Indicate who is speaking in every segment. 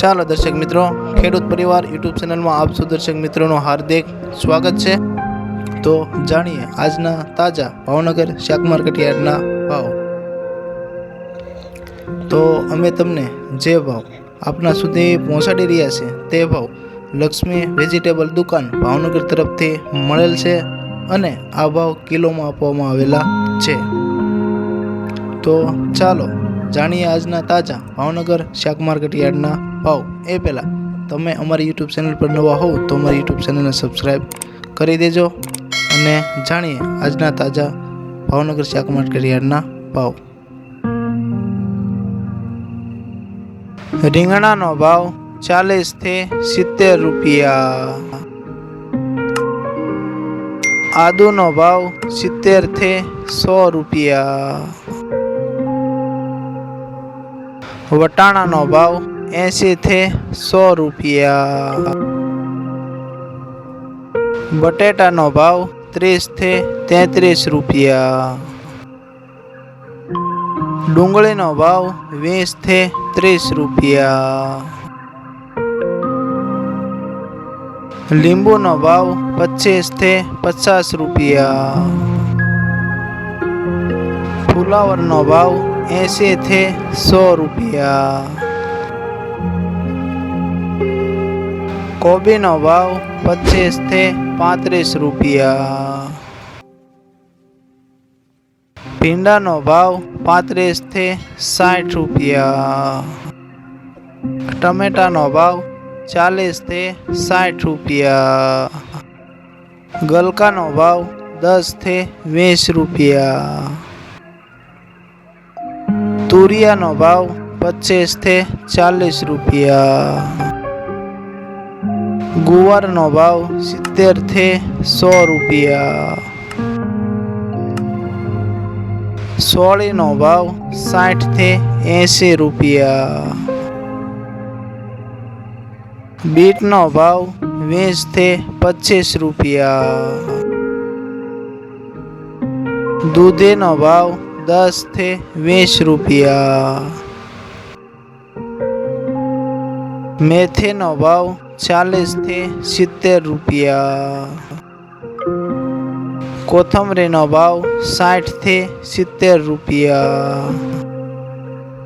Speaker 1: ચાલો દર્શક મિત્રો, ખેડૂત પરિવાર યુટ્યુબ ચેનલમાં આપ સૌ દર્શક મિત્રોનું હાર્દિક સ્વાગત છે। તો જાણીએ આજના તાજા ભાવનગર શાક માર્કેટ યાર્ડના ભાવ। તો અમે તમને જે ભાવ આપના સુધી પહોંચાડી રહ્યા છે તે ભાવ લક્ષ્મી વેજીટેબલ દુકાન ભાવનગર તરફથી મળેલ છે અને આ ભાવ કિલોમાં આપવામાં આવેલા છે। તો ચાલો જાણીએ આજના તાજા ભાવનગર શાક માર્કેટ યાર્ડના ભાવ। એ પહેલાં તમે અમારી યુટ્યુબ ચેનલ પર નવા હોવ તો અમારી યુટ્યુબ ચેનલને સબસ્ક્રાઈબ કરી દેજો અને જાણીએ આજના તાજા ભાવનગર શાક માર્કેટ યાર્ડના ભાવ। રીંગણાનો ભાવ 40 થી 70 રૂપિયા। આદુનો ભાવ 70 થી 100 રૂપિયા। વટાણાનો ભાવ 80 થી 100 રૂપિયા। બટેટાનો ભાવ 30 થી 33 રૂપિયા। ડુંગળીનો ભાવ 20 થી 30 રૂપિયા। લીંબુનો ભાવ 25 થી 50 રૂપિયા। ફુલાવરનો ભાવ 80 થી 100 રૂપિયા। કોબીનો ભાવ 25 થી 35 રૂપિયા। ભીંડાનો ભાવ 35 થી 60 રૂપિયા। ટમેટાનો ભાવ 40 થી 60 રૂપિયા। ગલકાનો ભાવ 10 થી 20 રૂપિયા। તુરિયાનો ભાવ 25 થી 40 રૂપિયા। ગુવારનો ભાવ 70 થી 100 રૂપિયા। સોળીનો ભાવ 60 થી 80 રૂપિયા। બીટનો ભાવ 20 થી 25 રૂપિયા। દૂધીનો ભાવ 10 થી 20 રૂપિયા। મેથીનો ભાવ 40 થી 70 રૂપિયા। કોથમરીનો ભાવ 60 થી 70 રૂપિયા।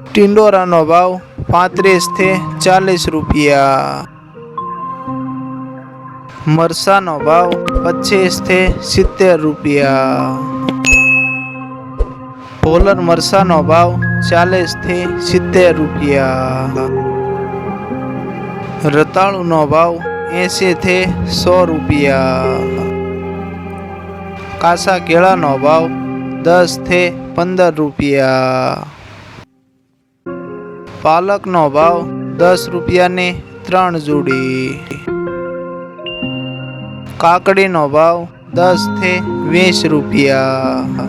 Speaker 1: ટિંડોરાનો ભાવ 35 થી 40 રૂપિયા। મરસાનો ભાવ 25 થી 70 રૂપિયા। ભોલર મરસાનો ભાવ 40 થી 70 રૂપિયા। રતાળુનો ભાવ 80 થી 100 રૂપિયા। કાસા કેળાનો ભાવ 10 થી 15 રૂપિયા। પાલકનો ભાવ 10 રૂપિયાની 3 જોડી। કાકડીનો ભાવ 10 થી 20 રૂપિયા।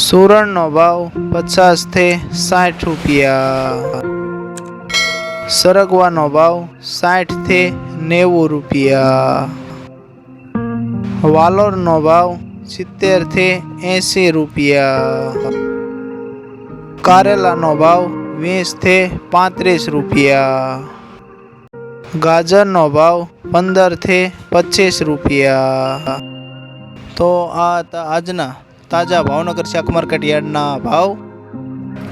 Speaker 1: સુરણનો ભાવ 50 થી 60 રૂપિયા। સરગવાનો ભાવ 60 થી 90 રૂપિયા। વાલોરનો ભાવ 70 થી 80 રૂપિયા। કારેલાનો ભાવ 20 થી 35 રૂપિયા। ગાજરનો ભાવ 15 થી 25 રૂપિયા। તો આ હતા આજના તાજા ભાવનગર શાક માર્કેટ યાર્ડના ભાવ।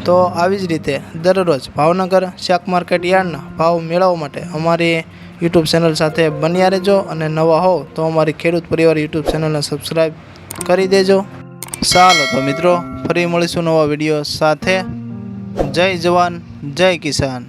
Speaker 1: તો આવી જ રીતે દરરોજ ભાવનગર શાક માર્કેટ યાર્ડના ભાવ મેળવવા માટે અમારી યુટ્યુબ ચેનલ સાથે બન્યા રહેજો અને નવા હો તો અમારી ખેડૂત પરિવાર યુટ્યુબ ચેનલને સબસ્ક્રાઈબ કરી દેજો। ચાલો તો મિત્રો, ફરી મળીશું નવા વિડીયો સાથે। જય જવાન જય કિસાન।